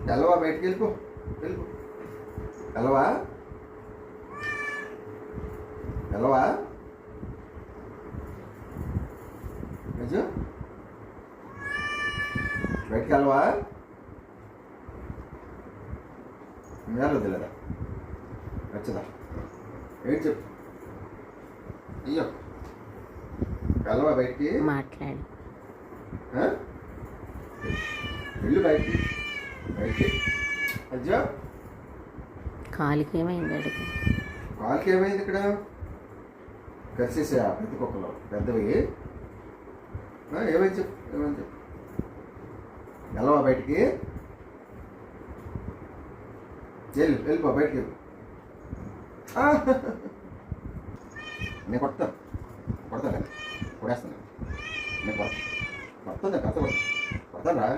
వెళ్ళవా బయటికి వెళ్ళిపో వెళ్ళిపో వెళ్ళవా వెళ్ళవా నిజం బయటికి వెళ్ళవా వెళ్ళదు లేదా వచ్చదా ఏంటి చెప్పు అయ్యో వెళ్ళవా బయటికి మాట్లాడు వెళ్ళు బయటికి బయటికి అజ్జా కాలుకి ఏమైంది అడుగు కాలుకి ఏమైంది ఇక్కడ కరిసేసా పెద్ద కుక్కలు పెద్దవి ఏమైంది చెప్పు ఏమైంది చెప్పు వెళ్ళవా బయటికి వెళ్ళిపో బయటికి వెళ్ళు నేను కొడతాను కొడతాను కొడేస్తాను నేను కొడతాను కథ కొడతాను రా